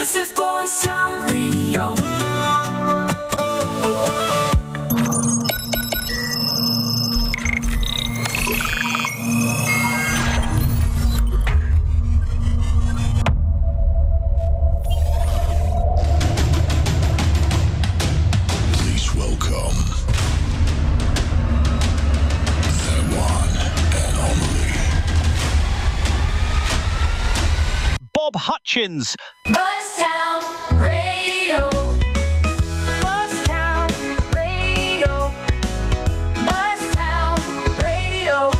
This is Buzz Town Radio. Please welcome the one and only Bob Hutchins. Buzz Town Radio. Buzz Town Radio. Buzz Town Radio.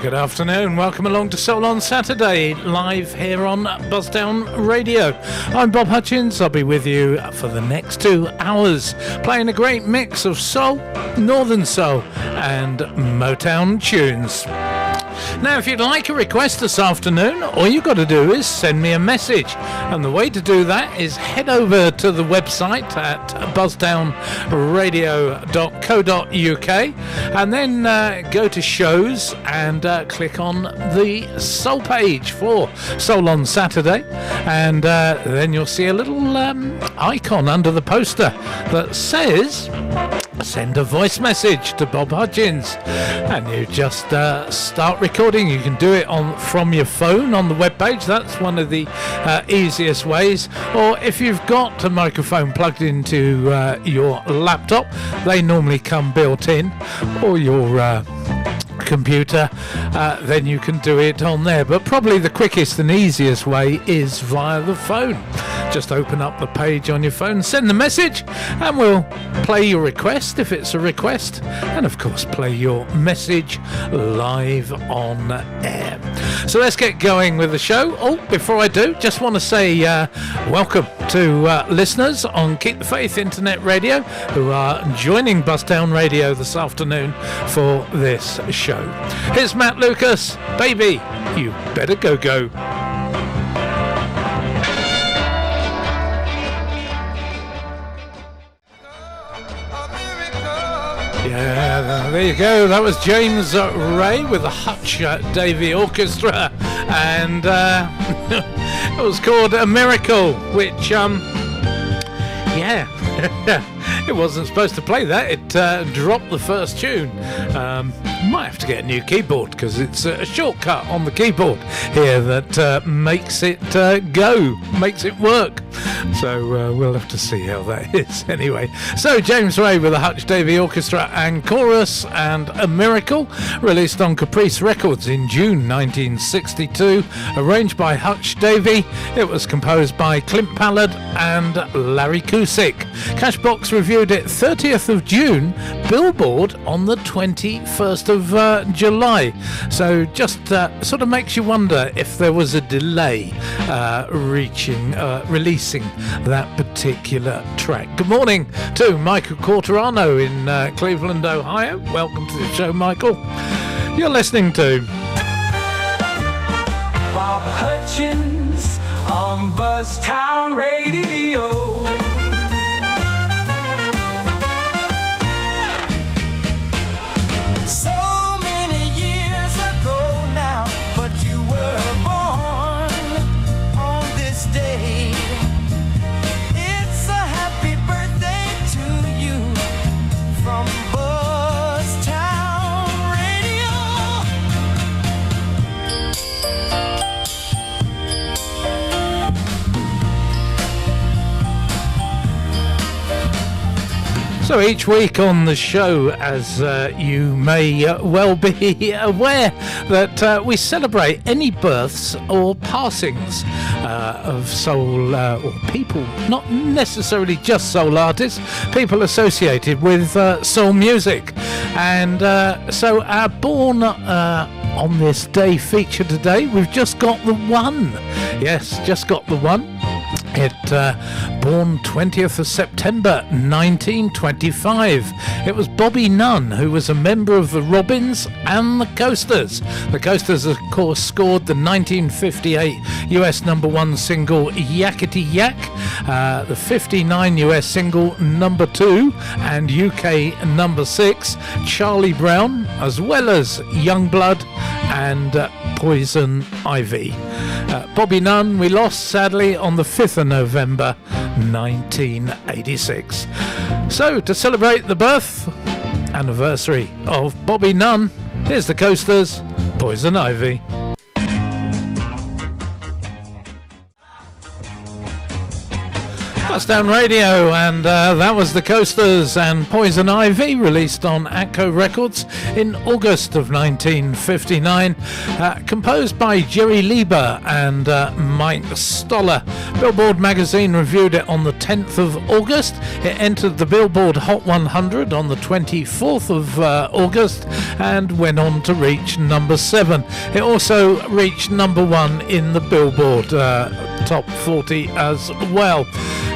Good afternoon, welcome along to Soul on Saturday, live here on Buzzdown Radio. I'm Bob Hutchins, I'll be with you for the next 2 hours, playing a great mix of soul, northern soul and Motown tunes. Now, if you'd like a request this afternoon, all you've got to do is send me a message. And the way to do that is head over to the website at buzzdownradio.co.uk and then go to shows and click on the Soul page for Soul on Saturday. And then you'll see a little icon under the poster that says send a voice message to Bob Hutchins, and you just start recording. You can do it from your phone on the webpage. That's one of the easiest ways. Or if you've got a microphone plugged into your laptop, they normally come built in, or your computer, then you can do it on there. But probably the quickest and easiest way is via the phone. Just open up the page on your phone, send the message, and we'll play your request if it's a request, and of course play your message live on air. So let's get going with the show. Oh, before I do, just want to say welcome to listeners on Keep the Faith Internet Radio who are joining Buzzdown Radio this afternoon for this show. Here's Matt Lucas, Baby, You Better Go. Yeah, there you go. That was James Ray with the Hutch Davey Orchestra, and it was called A Miracle, which, it wasn't supposed to play that. It dropped the first tune. Might have to get a new keyboard because it's a shortcut on the keyboard here that makes it go, makes it work. So we'll have to see how that is anyway. So James Ray with the Hutch Davey Orchestra and Chorus, and A Miracle, released on Caprice Records in June 1962, arranged by Hutch Davey. It was composed by Clint Ballard and Larry Cusick. Cashbox reviewed it 30th of June, Billboard on the 21st of July. So just sort of makes you wonder if there was a delay releasing that particular track. Good morning to Michael Cortorano in Cleveland, Ohio. Welcome to the show, Michael. You're listening to Bob Hutchins on Buzztown Radio. So many years ago now, but you were born on this day. It's a happy birthday to you from Buzztown Radio. So each week on the show, as you may well be aware, that we celebrate any births or passings of soul or people, not necessarily just soul artists, people associated with soul music. And so our Born on This Day feature today, we've just got the one. Yes, just got the one. Born 20th of September 1925. It was Bobby Nunn, who was a member of the Robins and the Coasters. The Coasters, of course, scored the 1958 US number 1 single Yakety Yak, the 59 US single number 2 and UK number 6 Charlie Brown, as well as Youngblood and Poison Ivy. Bobby Nunn we lost sadly on the 5th of November 1986. So to celebrate the birth anniversary of Bobby Nunn, here's the Coasters, Poison Ivy. Down Radio, and that was the Coasters and Poison Ivy, released on Atco Records in August of 1959, composed by Jerry Lieber and Mike Stoller. Billboard magazine reviewed it on the 10th of August. It entered the Billboard Hot 100 on the 24th of August and went on to reach number 7. It also reached number 1 in the Billboard Top 40 as well.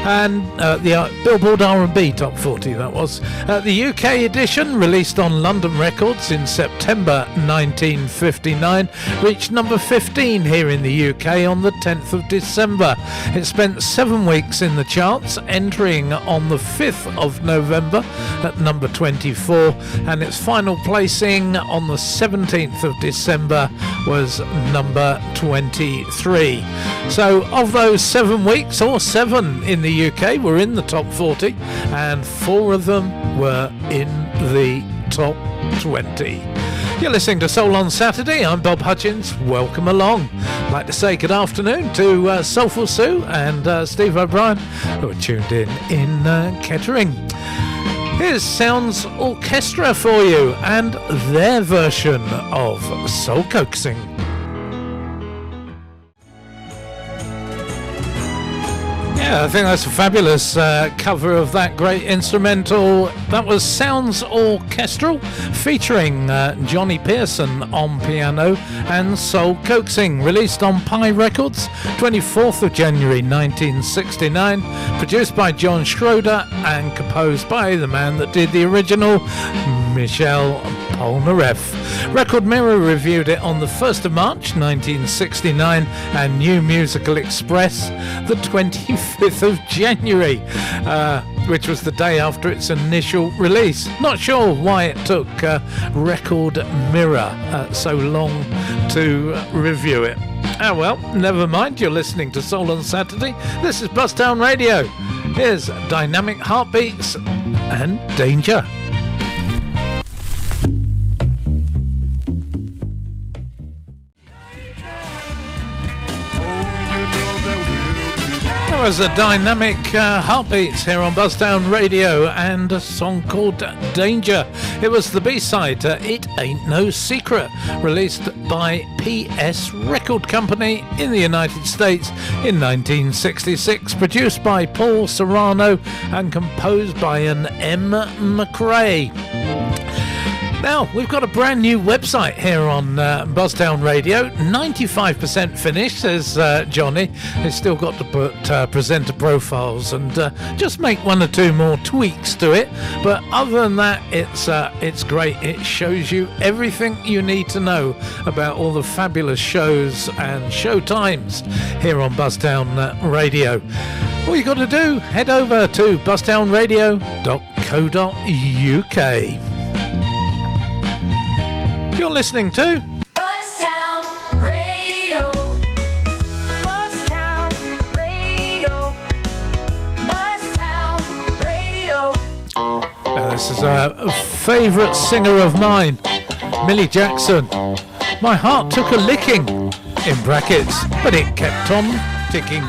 And the Billboard R&B Top 40, that was. The UK edition, released on London Records in September 1959, reached number 15 here in the UK on the 10th of December. It spent 7 weeks in the charts, entering on the 5th of November at number 24, and its final placing on the 17th of December was number 23. So of those 7 weeks, or 7 in the UK, were in the top 40, and 4 of them were in the top 20. You're listening to Soul on Saturday. I'm Bob Hutchins. Welcome along. I'd like to say good afternoon to Soulful Sue and Steve O'Brien, who are tuned in Kettering. Here's Sounds Orchestra for you and their version of Soul Coaxing. Yeah, I think that's a fabulous cover of that great instrumental. That was Sounds Orchestral, featuring Johnny Pearson on piano and Soul Coaxing, released on Pi Records 24th of January 1969, produced by John Schroeder and composed by the man that did the original, Michel Polnareff. Record Mirror reviewed it on the 1st of March 1969 and New Musical Express the 25th of January, which was the day after its initial release. Not sure why it took Record Mirror so long to review it. Oh well, never mind, you're listening to Soul on Saturday. This is Buzztown Radio. Here's Dynamic Heartbeats and Danger. That was the Dynamic Heartbeats here on Buzztown Radio, and a song called Danger. It was the B-side to It Ain't No Secret, released by PS Record Company in the United States in 1966, produced by Paul Serrano and composed by an M. McRae. Now, we've got a brand new website here on Buzztown Radio. 95% finished, says Johnny. He's still got to put presenter profiles and just make 1 or 2 more tweaks to it. But other than that, it's great. It shows you everything you need to know about all the fabulous shows and show times here on Buzztown Radio. All you got to do, head over to buzztownradio.co.uk. You're listening to Buzztown Radio. Buzztown Radio. Buzztown Radio. this is a favourite singer of mine, Millie Jackson. My heart took a licking, in brackets, but it kept on ticking.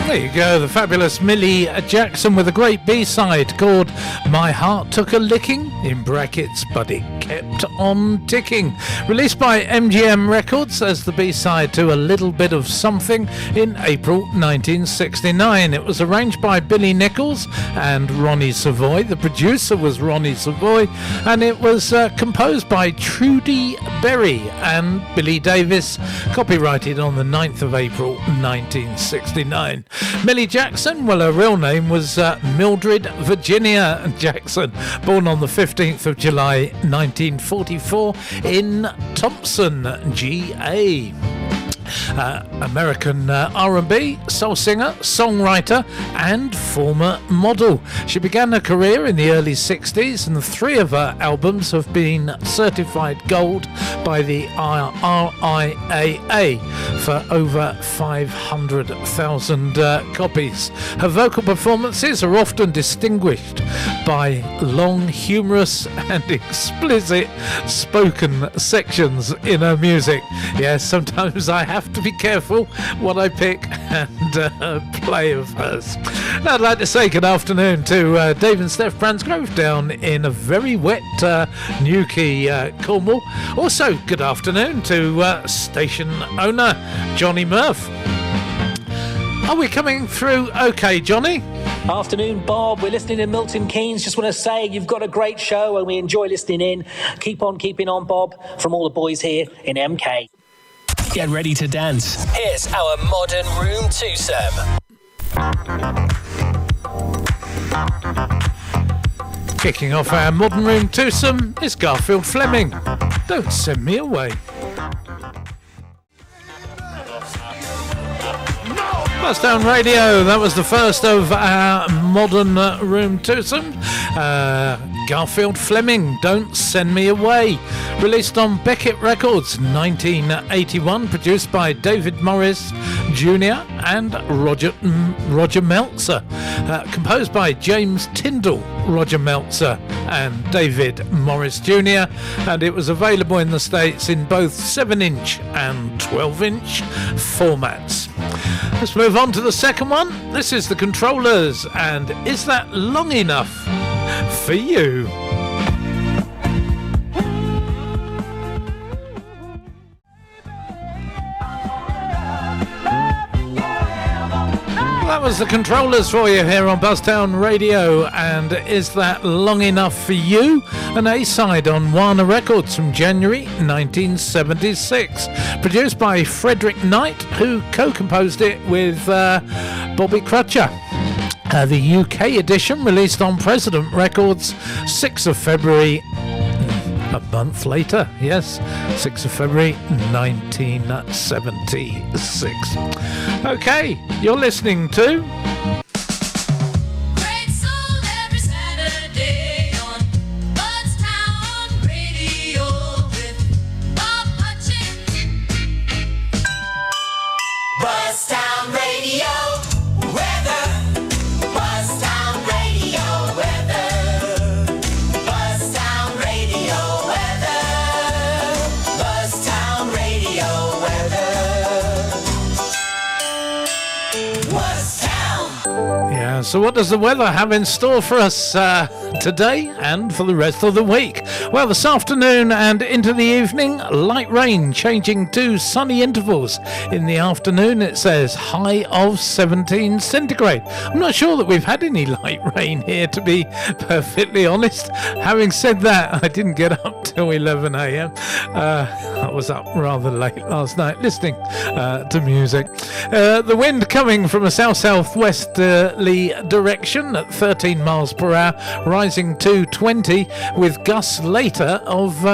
There you go, the fabulous Millie Jackson with a great B-side called My Heart Took a Licking, in brackets, but it Kept On Ticking. Released by MGM Records as the B-side to A Little Bit of Something in April 1969. It was arranged by Billy Nichols and Ronnie Savoy. The producer was Ronnie Savoy, and it was composed by Trudy Berry and Billy Davis, copyrighted on the 9th of April 1969. Millie Jackson, well, her real name was Mildred Virginia Jackson, born on the 15th of July 1944 in Thompson, GA. American R&B, soul singer, songwriter and former model. She began her career in the early 60s, and 3 of her albums have been certified gold by the RIAA for over 500,000 copies. Her vocal performances are often distinguished by long, humorous and explicit spoken sections in her music. Yes, sometimes I have to be careful what I pick and play of hers. Now, I'd like to say good afternoon to Dave and Steph Bransgrove down in a very wet Newquay, Cornwall. Also, good afternoon to station owner Johnny Murph. Are we coming through okay, Johnny? Afternoon, Bob. We're listening in Milton Keynes. Just want to say you've got a great show and we enjoy listening in. Keep on keeping on, Bob, from all the boys here in MK. Get ready to dance. Here's our modern room twosome. Kicking off our modern room twosome is Garfield Fleming. Don't Send Me Away. Buzz Radio, that was the first of our modern room twosome. Garfield Fleming, Don't Send Me Away. Released on Beckett Records, 1981, produced by David Morris Jr. and Roger Meltzer. Composed by James Tyndall, Roger Meltzer and David Morris Jr. And it was available in the States in both 7-inch and 12-inch formats. Let's move on to the second one. This is The Controllers, and Is That Long Enough for You? That was The Controllers for you here on Buzztown Radio, and Is That Long Enough for You? An A-side on Warner Records from January 1976, produced by Frederick Knight, who co-composed it with Bobby Crutcher. The UK edition released on President Records 6th of February, a month later, yes, 6th of February 1976. Okay, you're listening to Great soul every Saturday on Buzztown Radio with Bob Hutchins. Buzztown Radio weather. Buzztown Radio weather. Buzztown Radio weather. Buzztown Radio weather. Buzztown. Yeah, so what does the weather have in store for us today and for the rest of the week? Well, this afternoon and into the evening, light rain changing to sunny intervals. In the afternoon, it says high of 17 centigrade. I'm not sure that we've had any light rain here, to be perfectly honest. Having said that, I didn't get up till 11 a.m. I was up rather late last night listening to music. The wind coming from a south-southwesterly direction at 13 miles per hour, rising to 20, with gusts later of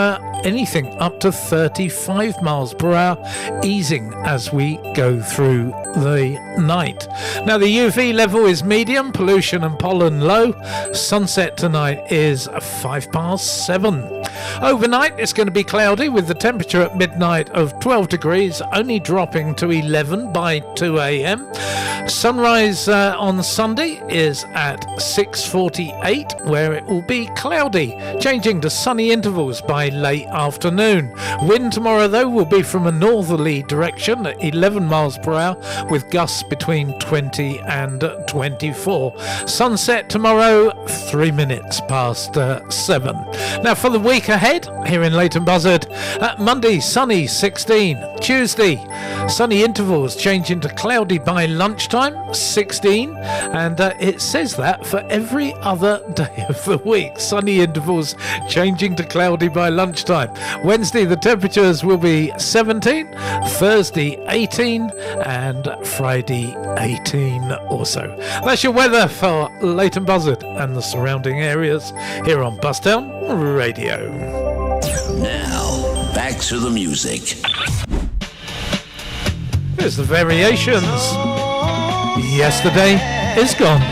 anything up to 35 miles per hour, easing as we go through the night. Now, the UV level is medium, pollution and pollen low. Sunset tonight is 7:05. Overnight, it's going to be cloudy with the temperature at midnight of 12 degrees, only dropping to 11 by 2 a.m. Sunrise on Sunday is at 6:48, where it will be cloudy, changing to sunny intervals by late afternoon. Wind tomorrow, though, will be from a northerly direction at 11 miles per hour, with gusts between 20 and 24. Sunset tomorrow, 3 minutes past 7. Now for the week ahead, here in Leighton Buzzard, Monday, sunny, 16. Tuesday, sunny intervals, changing to cloudy by lunchtime, 16. And it says that for every other day of the week. Sunny intervals, changing to cloudy by lunchtime. Wednesday, the temperatures will be 17. Thursday, 18. And Friday, 18 also. That's your weather for Leighton Buzzard and the surrounding areas here on Buzztown Radio. Now, back to the music. Here's the Variations. Yesterday is gone.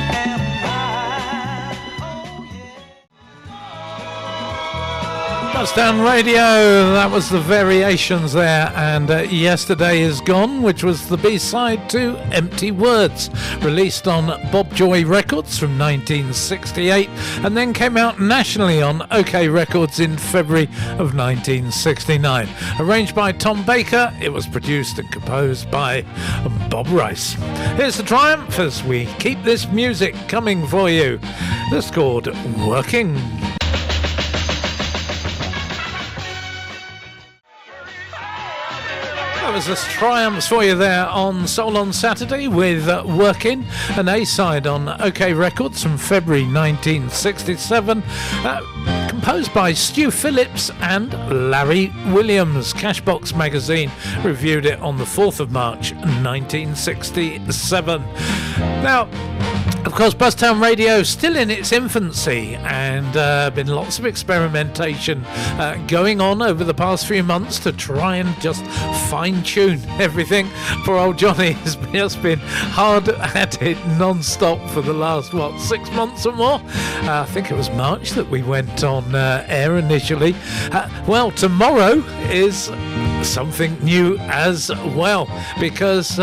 Buzztown Radio, that was the Variations there, and Yesterday is Gone, which was the B-side to Empty Words, released on Bob Joy Records from 1968, and then came out nationally on OK Records in February of 1969. Arranged by Tom Baker, it was produced and composed by Bob Rice. Here's the Triumph as we keep this music coming for you. It's called Working. That was the Triumphs for you there on Soul on Saturday with Working, an A-side on OK Records from February 1967, composed by Stu Phillips and Larry Williams. Cashbox magazine reviewed it on the 4th of March 1967. Now, of course, Buzztown Radio still in its infancy, and been lots of experimentation going on over the past few months to try and just fine-tune everything. Poor old Johnny has just been hard at it non-stop for the last, 6 months or more? I think it was March that we went on air initially. Well, tomorrow is something new as well, because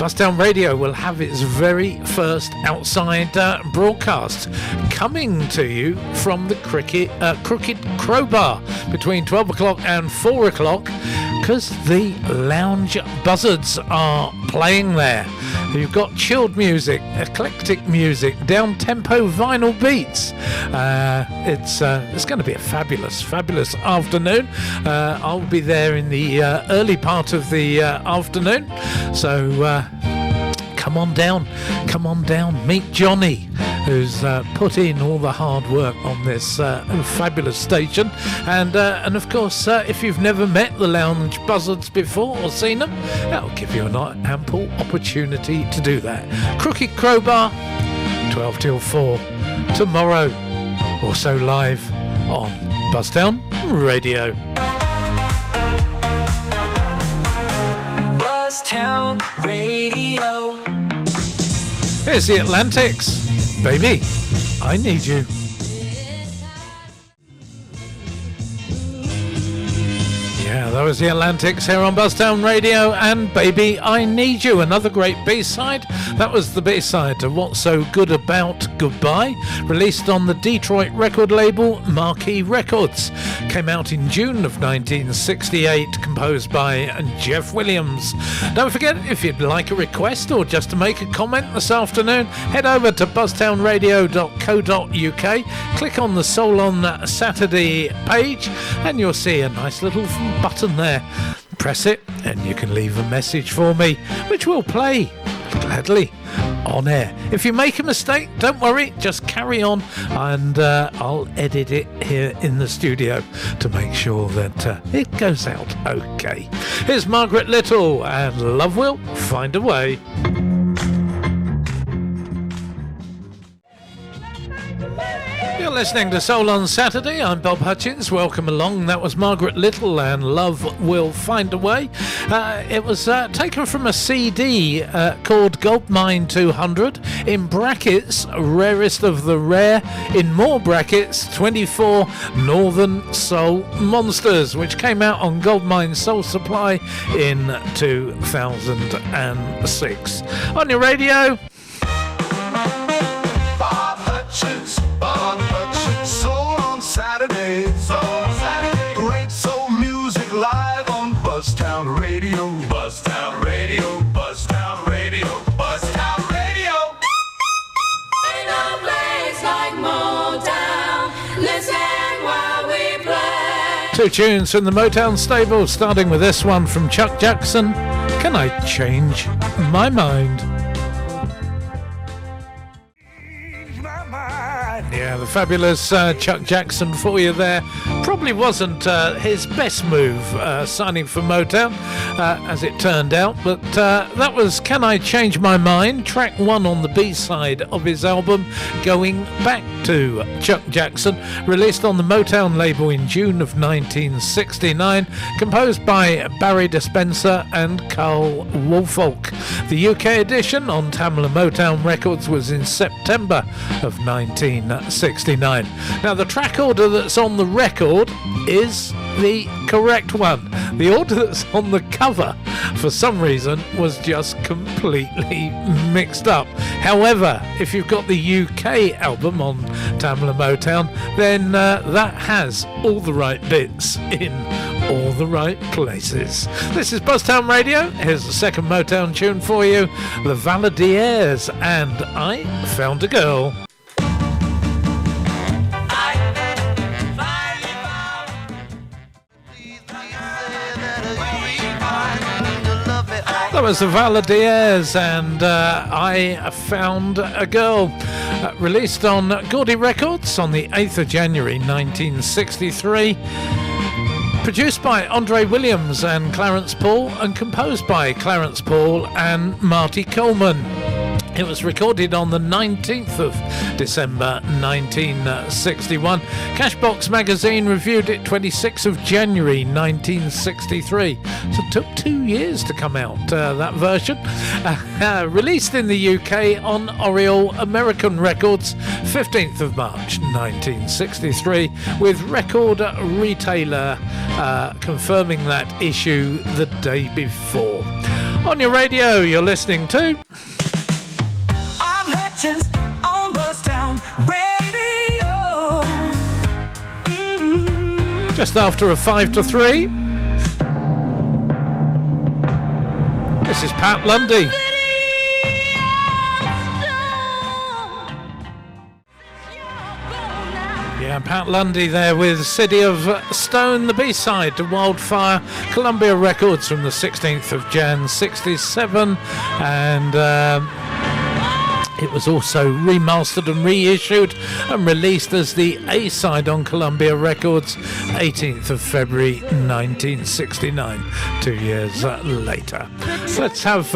Buzztown Radio will have its very first outside broadcast coming to you from the Crooked Crowbar between 12 o'clock and 4 o'clock, because the Lounge Buzzards are playing there. You've got chilled music, eclectic music, down-tempo vinyl beats. It's going to be a fabulous afternoon. I'll be there in the early part of the afternoon, so come on down, meet Johnny, who's put in all the hard work on this fabulous station, and of course, if you've never met the Lounge Buzzards before or seen them, that'll give you an ample opportunity to do that. Crooked Crowbar, 12 till 4 tomorrow, also live on Buzztown Radio. Buzztown Radio. Here's the Atlantics. Baby, I need you. Yeah, that was the Atlantics here on Buzztown Radio, and Baby, I Need You, another great B-side. That was the B-side to What's So Good About Goodbye, released on the Detroit record label Marquee Records. Came out in June of 1968, composed by Jeff Williams. Don't forget, if you'd like a request or just to make a comment this afternoon, head over to buzztownradio.co.uk, click on the Soul on Saturday page, and you'll see a nice little button there. Press it and you can leave a message for me, which will play gladly on air. If you make a mistake, don't worry, just carry on, and I'll edit it here in the studio to make sure that it goes out okay. Here's Margaret Little and Love Will Find a Way. Listening to Soul on Saturday, I'm Bob Hutchins. Welcome along. That was Margaret Little and Love Will Find a Way. It was taken from a CD called Goldmine 200, in brackets, Rarest of the Rare, in more brackets, 24 Northern Soul Monsters, which came out on Goldmine Soul Supply in 2006. On your radio, Bob Hutchins, Soul on Saturday. Great soul music live on Buzztown Radio. Buzztown Radio, Buzztown Radio, Buzztown Radio. Ain't no place like Motown. Listen while we play. two tunes from the Motown stable, starting with this one from Chuck Jackson, Can I Change My Mind? Yeah, the fabulous Chuck Jackson for you there. Probably wasn't his best move signing for Motown, as it turned out, but that was Can I Change My Mind, track one on the B-side of his album Going Back to Chuck Jackson, released on the Motown label in June of 1969, composed by Barry Despenser and Carl Woolfolk. The UK edition on Tamla Motown Records was in September of 1969. Now, the track order that's on the record is the correct one. The order that's on the cover, for some reason, was just completely mixed up. However, if you've got the UK album on Tamla Motown, then that has all the right bits in all the right places. This is Buzztown Radio. Here's the second Motown tune for you, the Valadiers and I Found a Girl. That was the Valadiers and I Found a Girl, released on Gordy Records on the 8th of January 1963, produced by Andre Williams and Clarence Paul and composed by Clarence Paul and Marty Coleman. It was recorded on the 19th of December 1961. Cashbox magazine reviewed it 26th of January 1963. So it took 2 years to come out, that version. Released in the UK on Oriole American Records 15th of March 1963, with Record Retailer confirming that issue the day before. On your radio, you're listening to On Buzztown Radio. just after a 5 to 3. This is Pat Lundy. Yeah, Pat Lundy there with City of Stone, the B-side to Wildfire, Columbia Records from the 16th of Jan 67, and it was also remastered and reissued and released as the A-side on Columbia Records 18th of February 1969, 2 years later. Let's have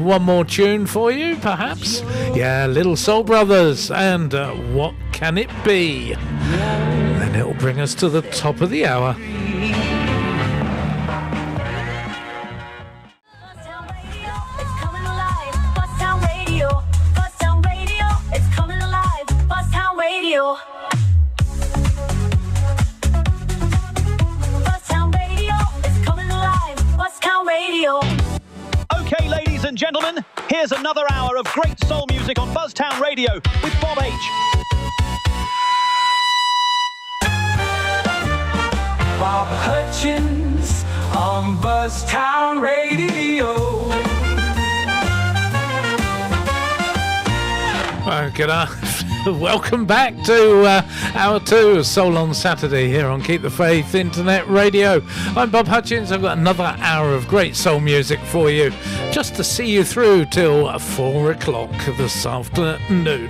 one more tune for you, perhaps. Yeah, Little Soul Brothers and What Can It Be? Then it'll bring us to the top of the hour. Buzztown Radio, it's coming alive. Buzztown Radio, Buzztown Radio, it's coming alive. Buzztown Radio. Buzztown Radio, it's coming alive. Buzztown Radio. Okay, ladies and gentlemen, here's another hour of great soul music on Buzztown Radio with Bob H. Bob Hutchins on Buzztown Radio. G'day. Welcome back to Hour 2 of Soul on Saturday here on Keep the Faith Internet Radio. I'm Bob Hutchins. I've got another hour of great soul music for you, just to see you through till 4 o'clock this afternoon.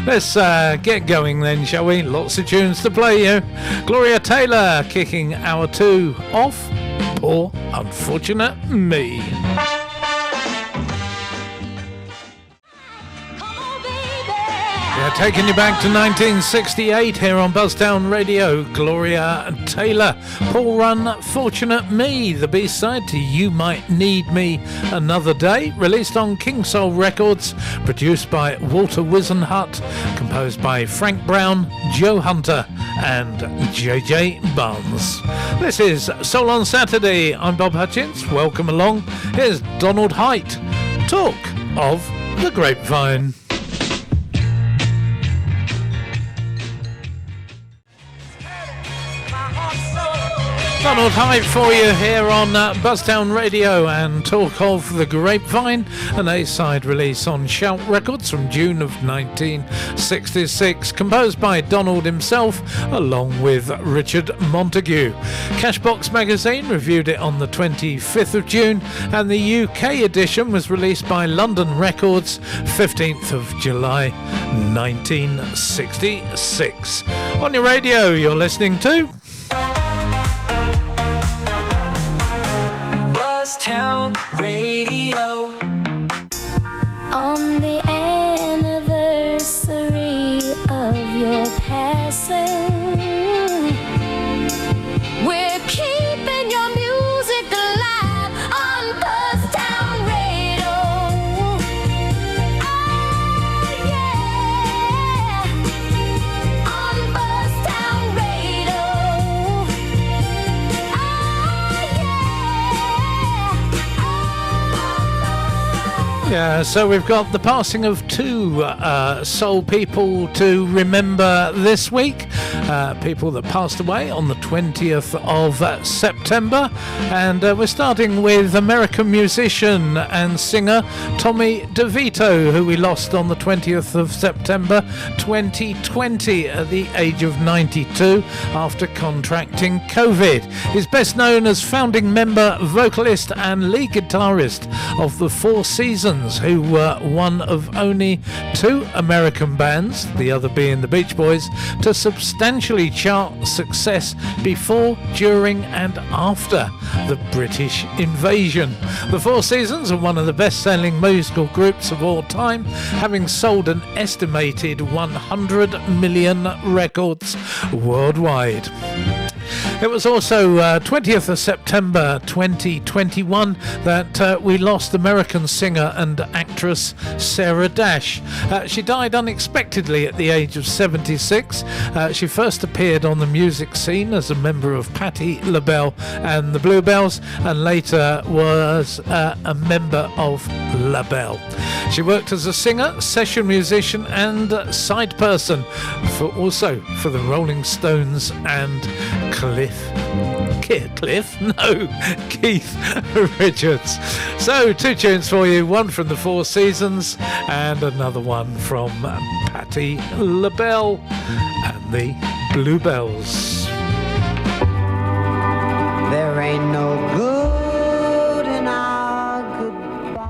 Let's get going then, shall we? Lots of tunes to play you. Gloria Taylor kicking Hour 2 off. Poor unfortunate me. Yeah, taking you back to 1968 here on Buzztown Radio. Gloria Taylor, Paul Run, Fortunate Me, the B-side to You Might Need Me Another Day, released on King Soul Records, produced by Walter Wisenhut, composed by Frank Brown, Joe Hunter and JJ Barnes. This is Soul on Saturday. I'm Bob Hutchins. Welcome along. Here's Donald Haidt. Talk of the Grapevine. Donald Haidt for you here on Buzztown Radio and Talk of the Grapevine, an A-side release on Shout Records from June of 1966, composed by Donald himself along with Richard Montague. Cashbox magazine reviewed it on the 25th of June and the UK edition was released by London Records 15th of July 1966. On your radio you're listening to Buzztown Radio. On the anniversary of your passing, we're keeping your music alive on Buzztown Radio. Oh yeah, on Buzztown Radio. Oh yeah. Yeah, so we've got the passing of two soul people to remember this week. People that passed away on the 20th of September. And we're starting with American musician and singer Tommy DeVito, who we lost on the 20th of September 2020 at the age of 92 after contracting COVID. He's best known as founding member, vocalist and lead guitarist of the Four Seasons, who were one of only two American bands, the other being the Beach Boys, to substantially chart success before, during and after the British invasion. The Four Seasons are one of the best-selling musical groups of all time, having sold an estimated 100 million records worldwide. It was also 20th of September 2021 that we lost American singer and actress Sarah Dash. She died unexpectedly at the age of 76. She first appeared on the music scene as a member of Patti LaBelle and the Bluebells, and later was a member of LaBelle. She worked as a singer, session musician and side person for the Rolling Stones and Keith Richards. So two tunes for you, one from the Four Seasons and another one from Patti LaBelle and the Bluebells. There ain't no good in our goodbye.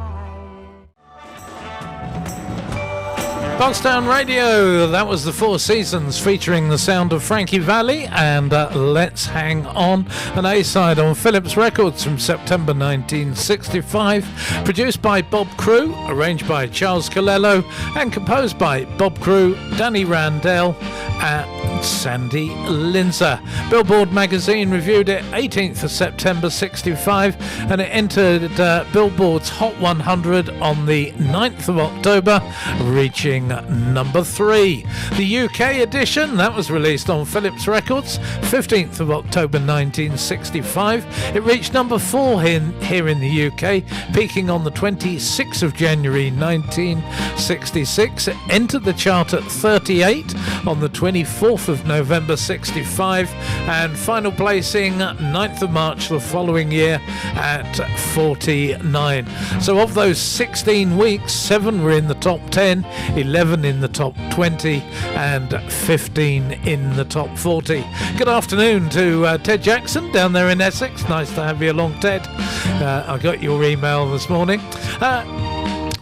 Buzztown Radio, that was the Four Seasons featuring the sound of Frankie Valli and Let's Hang On, an A-side on Philips Records from September 1965, produced by Bob Crew, arranged by Charles Colello and composed by Bob Crew, Danny Randell and Sandy Linzer. Billboard magazine reviewed it 18th of September 65 and it entered Billboard's Hot 100 on the 9th of October, reaching number 3. The UK edition, that was released on Philips Records 15th of October 1965. It reached number 4 here in the UK, peaking on the 26th of January 1966. It entered the chart at 38 on the 24th of November 65 and final placing 9th of March the following year at 49. So of those 16 weeks, 7 were in the top 10, 11 in the top 20 and 15 in the top 40. Good afternoon to Ted Jackson down there in Essex. Nice to have you along, Ted. I got your email this morning.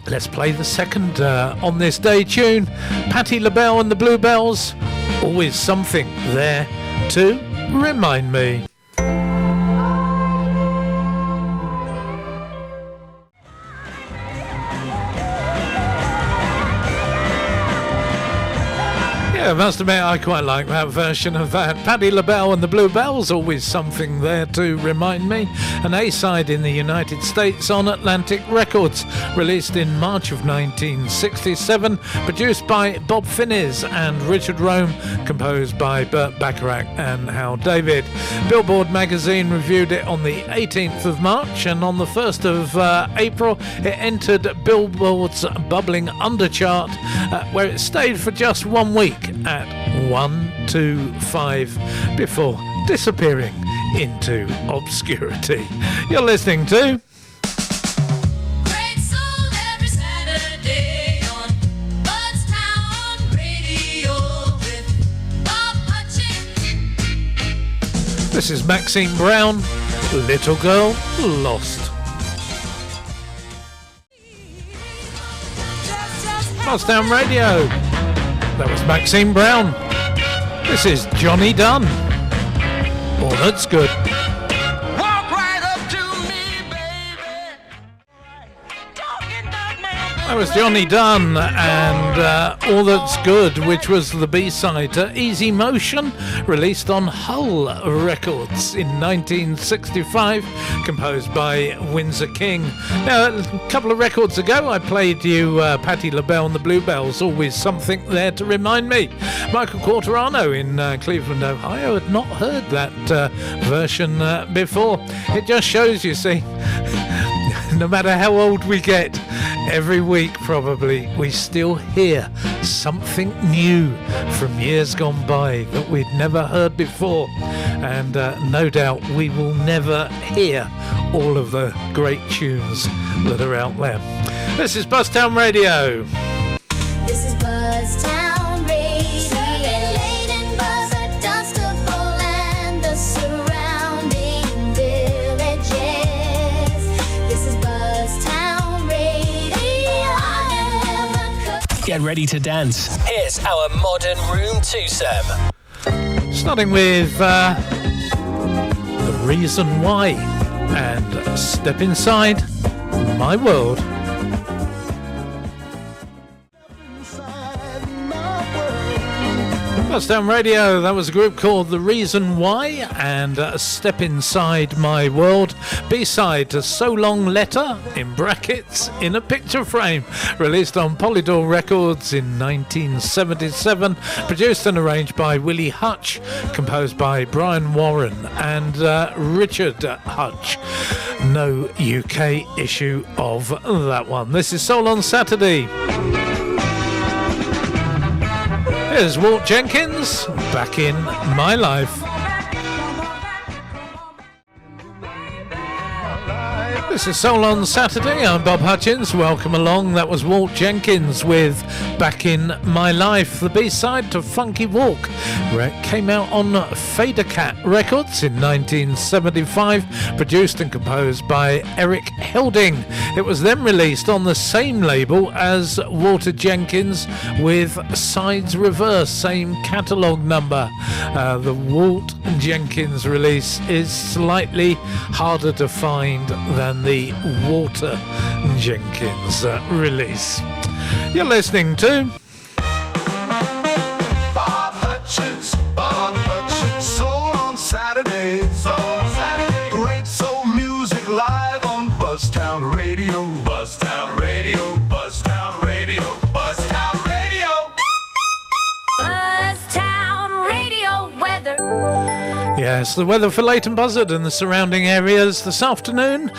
Let's play the second on this day tune. Patti LaBelle and the Bluebells. Always something there to remind me. I must admit, I quite like that version of that. Patti LaBelle and the Bluebells, always something there to remind me. An A-side in the United States on Atlantic Records, released in March of 1967, produced by Bob Finnis and Richard Rome, composed by Burt Bacharach and Hal David. Billboard magazine reviewed it on the 18th of March, and on the 1st of April, it entered Billboard's bubbling underchart, where it stayed for just 1 week at 125 before disappearing into obscurity. You're listening to Great Soul every Saturday on Buzztown Radio with Bob Hutchins. This is Maxine Brown, Little Girl Lost. Buzztown Radio. That was Maxine Brown. This is Johnny Dunn. All that's good. Walk right up to me, baby. That was Johnny Dunn and All That's Good, which was the B-side to Easy Motion, released on Hull Records in 1965, composed by Windsor King. Now, a couple of records ago, I played you Patti LaBelle and the Bluebells, always something there to remind me. Michael Quartarano in Cleveland, Ohio, had not heard that version before. It just shows, you see, no matter how old we get, every week probably we still hear something new from years gone by that we'd never heard before, and no doubt we will never hear all of the great tunes that are out there. This is Buzztown Radio. This is Buzztown Radio. Serving Leyden, Buzzer, Dunstable, and the surrounding villages. This is Buzztown Radio. Get ready to dance. Here's our modern room twosome. Starting with The Reason Why and Step Inside My World. Buzztown Radio, that was a group called The Reason Why and Step Inside My World. B-side to So Long Letter, in brackets, in a picture frame, released on Polydor Records in 1977, produced and arranged by Willie Hutch, composed by Brian Warren and Richard Hutch. No UK issue of that one. This is Soul on Saturday. Here's Walt Jenkins, Back in My Life. This is Soul on Saturday. I'm Bob Hutchins. Welcome along. That was Walt Jenkins with Back in My Life, the B-side to Funky Walk, where it came out on Fader Cat Records in 1975, produced and composed by Eric Helding. It was then released on the same label as Walter Jenkins with Sides Reverse, same catalogue number. The Walt Jenkins release is slightly harder to find than the Walter Jenkins release. You're listening to Bob Hutchins, Soul on Saturday. Great soul music live on Buzztown Radio. Buzztown Radio, Buzztown Radio, Buzztown Radio. Buzztown Radio weather. Yes, the weather for Leighton Buzzard and the surrounding areas this afternoon.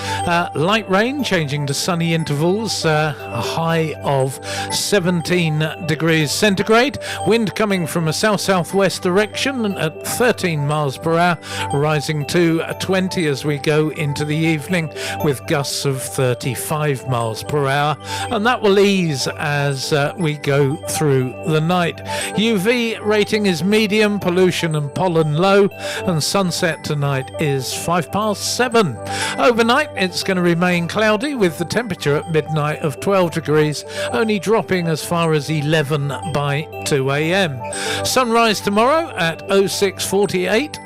Light rain changing to sunny intervals, a high of 17 degrees centigrade. Wind coming from a south-southwest direction at 13 miles per hour, rising to 20 as we go into the evening with gusts of 35 miles per hour. And that will ease as we go through the night. UV rating is medium, pollution and pollen low, and sunset tonight is 7:05. Overnight it's going to remain cloudy with the temperature at midnight of 12 degrees, only dropping as far as 11 by 2 a.m. Sunrise tomorrow at 06:48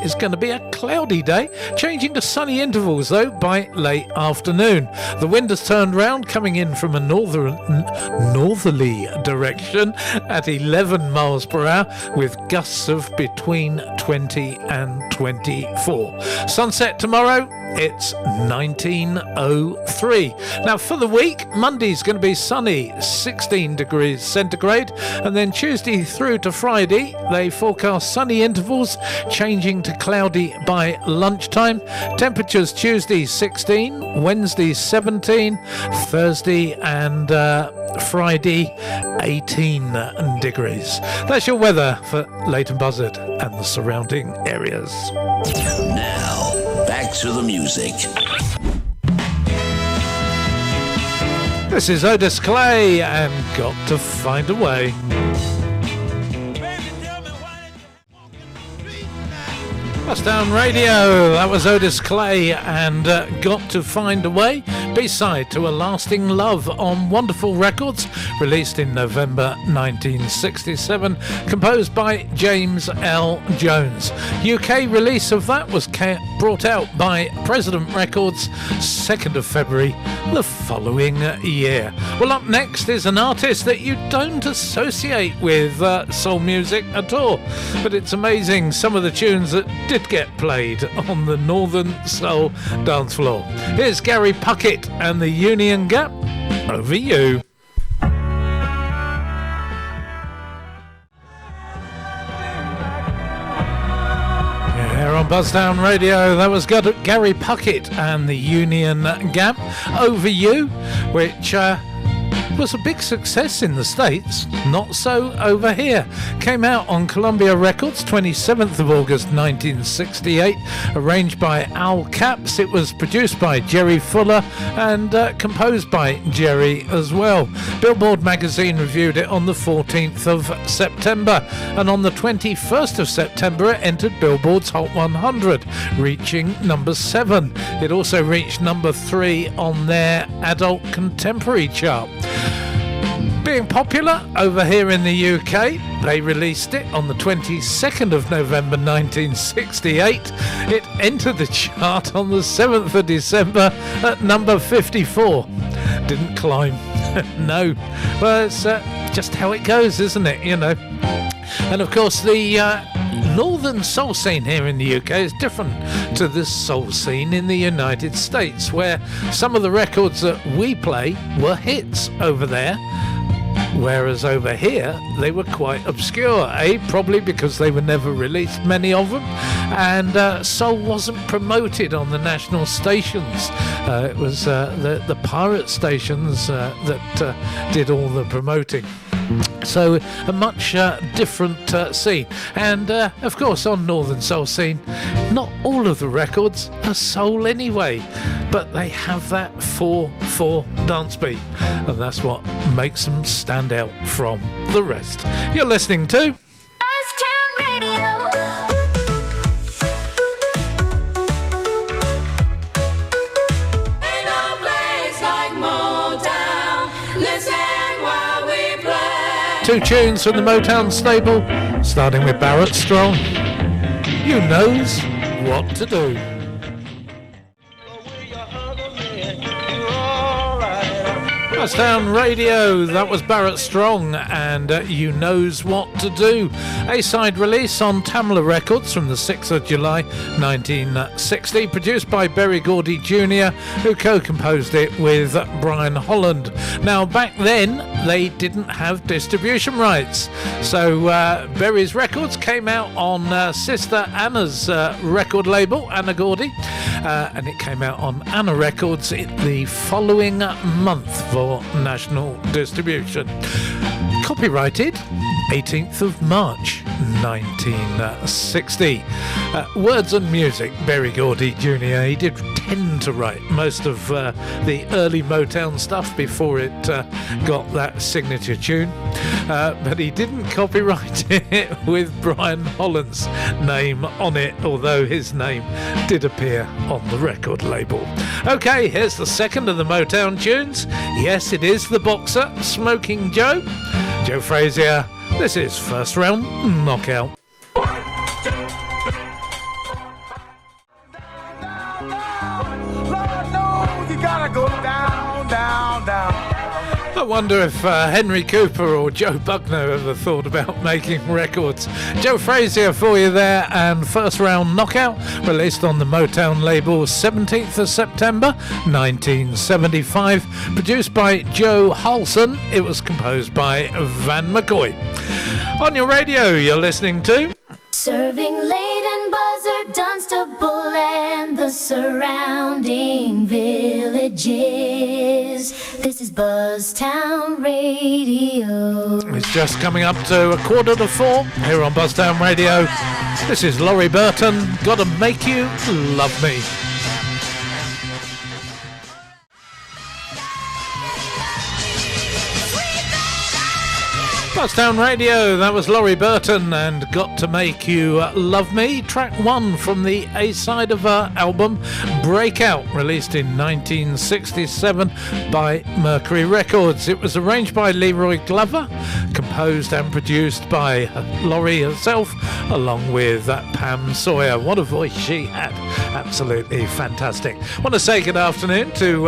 is going to be a cloudy day, changing to sunny intervals though by late afternoon. The wind has turned round, coming in from a northerly direction at 11 miles per hour, with gusts of between 20 and 24. Sunset tomorrow, it's 1903. Now for the week, Monday's going to be sunny, 16 degrees centigrade, and then Tuesday through to Friday, they forecast sunny intervals, changing to cloudy by lunchtime. Temperatures Tuesday 16, Wednesday 17, Thursday and Friday 18 degrees. That's your weather for Leighton Buzzard and the surrounding areas. Now, back to the music. This is Otis Clay and Got to Find a Way. Bust Down Radio, that was Otis Clay and Got to Find a Way, B-side to A Lasting Love on Wonderful Records, released in November 1967, composed by James L. Jones. UK release of that was brought out by President Records 2nd of February the following year. Well, up next is an artist that you don't associate with soul music at all, but it's amazing some of the tunes that did get played on the Northern Soul dance floor. Here's Gary Puckett and the Union Gap, Over You. Here on Buzzdown Radio, that was Gary Puckett and the Union Gap, Over You, which was a big success in the States, not so over here. Came out on Columbia Records 27th of August 1968, arranged by Al Capps. It was produced by Jerry Fuller and composed by Jerry as well. Billboard magazine reviewed it on the 14th of September, and on the 21st of September it entered Billboard's Hot 100, reaching number 7. It also reached number 3 on their adult contemporary chart. Being popular over here in the UK, they released it on the 22nd of November 1968. It entered the chart on the 7th of December at number 54. Didn't climb. No. Well, it's just how it goes, isn't it? You know. And of course, the northern soul scene here in the UK is different to the soul scene in the United States, where some of the records that we play were hits over there, whereas over here they were quite obscure, probably because they were never released, many of them, and soul wasn't promoted on the national stations. It was the pirate stations that did all the promoting. So a much different scene, and of course on Northern Soul scene, not all of the records are soul anyway, but they have that 4/4 dance beat, and that's what makes them stand out from the rest. You're listening to Buzztown Radio. Ain't no place like Motown. Listen while we play. 2 tunes from the Motown stable, starting with Barrett Strong. You knows what to do. Buzztown Radio, that was Barrett Strong and You Knows What to Do. A-side release on Tamla Records from the 6th of July 1960, produced by Berry Gordy Jr., who co-composed it with Brian Holland. Now back then they didn't have distribution rights, so Berry's records came out on sister Anna's record label, Anna Gordy, and it came out on Anna Records the following month for national distribution. Copyrighted 18th of March 1960. Words and music, Berry Gordy Jr. He did tend to write most of the early Motown stuff before it got that signature tune, but he didn't copyright it with Brian Holland's name on it, although his name did appear on the record label. Okay, here's the second of the Motown tunes. Yes, it is the boxer, Smoking Joe. Joe Frazier. This is First Round Knockout. you gotta go down, down, down. I wonder if Henry Cooper or Joe Buckner ever thought about making records. Joe Frazier for you there, and First Round Knockout, released on the Motown label 17th of September 1975, produced by Joe Halson. It was composed by Van McCoy. On your radio, you're listening to Serving Leyden, Buzzard, Dunstable, and the surrounding villages. This is Buzztown Radio. It's just coming up to 3:45 here on Buzztown Radio. This is Laurie Burton, Gotta Make You Love Me. Buzztown Radio, that was Laurie Burton and Got to Make You Love Me, track 1 from the A-side of her album Breakout, released in 1967 by Mercury Records. It was arranged by Leroy Glover, composed and produced by Laurie herself, along with Pam Sawyer. What a voice she had, absolutely fantastic. I want to say good afternoon to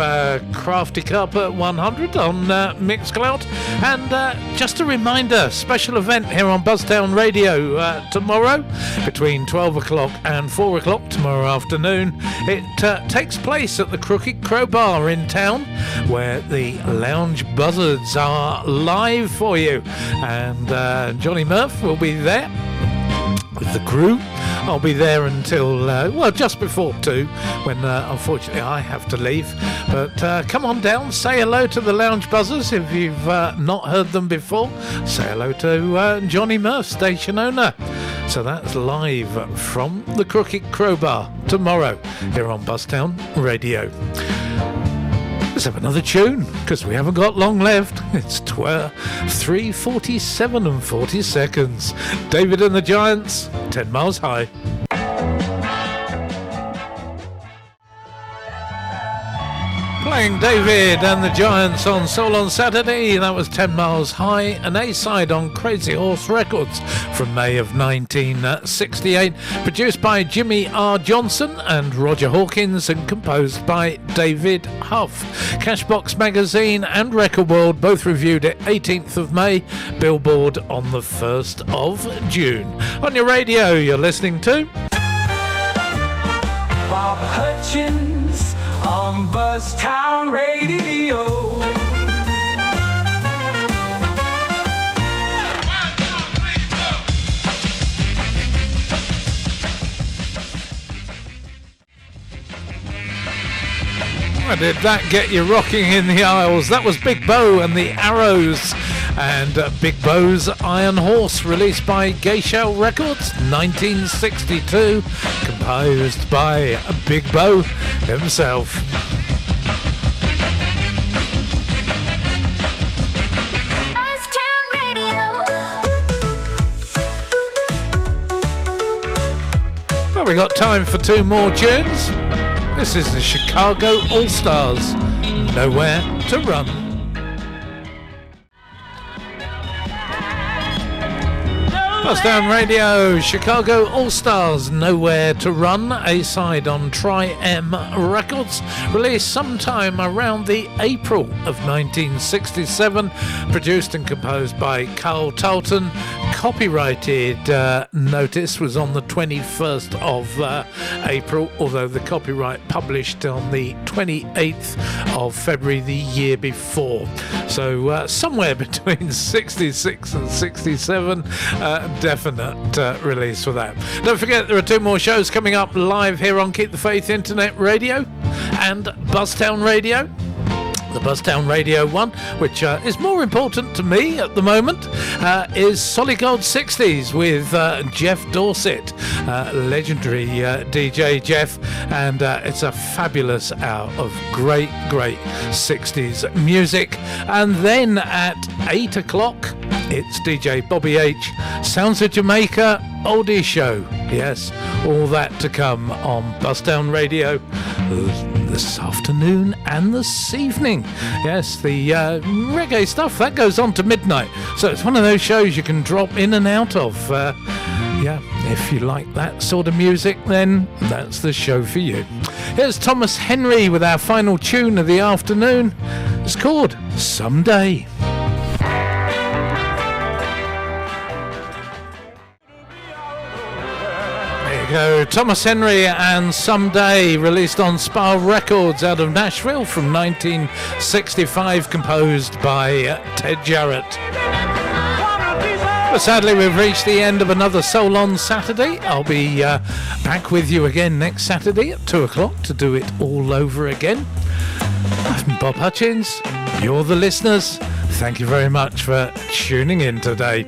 Crafty Carpet 100 on Mixcloud, and just a reminder, special event here on Buzztown Radio tomorrow between 12 o'clock and 4 o'clock tomorrow afternoon. It takes place at the Crooked Crow Bar in town, where the Lounge Buzzards are live for you, and Johnny Murph will be there with the crew. I'll be there until, just before 2, when unfortunately I have to leave. But come on down, say hello to the Lounge Buzzers if you've not heard them before. Say hello to Johnny Murph, station owner. So that's live from the Crooked Crow Bar tomorrow here on Buzztown Radio. Let's have another tune, because we haven't got long left. It's 3:47 and 40 seconds. David and the Giants, 10 Miles High. Playing David and the Giants on Soul on Saturday. That was 10 Miles High, an A-side on Crazy Horse Records from May of 1968, produced by Jimmy R. Johnson and Roger Hawkins and composed by David Huff. Cashbox Magazine and Record World both reviewed it 18th of May, Billboard on the 1st of June. On your radio, you're listening to Bob Hutchins on Buzztown Radio. Did that get you rocking in the aisles? That was Big Bo and the Arrows, and Big Bo's Iron Horse, released by Geisha Records 1962, composed by Big Bo himself. Well, we got time for 2 more tunes. This is the Chicago All-Stars, Nowhere to Run. Buzztown Radio, Chicago All-Stars, Nowhere to Run, A-side on Tri-M Records, released sometime around the April of 1967, produced and composed by Carl Talton. Copyrighted notice was on the 21st of April, although the copyright published on the 28th of February the year before. So somewhere between 66 and 67, definite release for that. Don't forget, there are 2 more shows coming up live here on Keep the Faith Internet Radio and Buzztown Radio. The Buzztown Radio one, which is more important to me at the moment, is Solid Gold 60s with Jeff Dorset, legendary DJ Jeff, and it's a fabulous hour of great 60s music. And then at 8 o'clock, it's DJ Bobby H, Sounds of Jamaica Oldie Show. Yes, all that to come on Buzztown Radio this afternoon and this evening. Yes, the reggae stuff, that goes on to midnight. So it's one of those shows you can drop in and out of Yeah, if you like that sort of music, then that's the show for you. Here's Thomas Henry with our final tune of the afternoon. It's called Someday. There you go, Thomas Henry and Someday, released on Spa Records out of Nashville from 1965, composed by Ted Jarrett. But sadly, we've reached the end of another Soul on Saturday. I'll be back with you again next Saturday at 2 o'clock to do it all over again. I'm Bob Hutchins. You're the listeners. Thank you very much for tuning in today.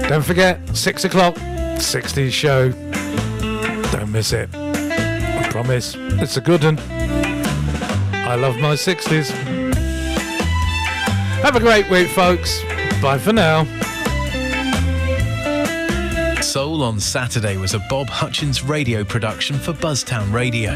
Don't forget, 6 o'clock, 60s show. Don't miss it. I promise. It's a good one. I love my 60s. Have a great week, folks. Bye for now. Soul on Saturday was a Bob Hutchins radio production for Buzztown Radio.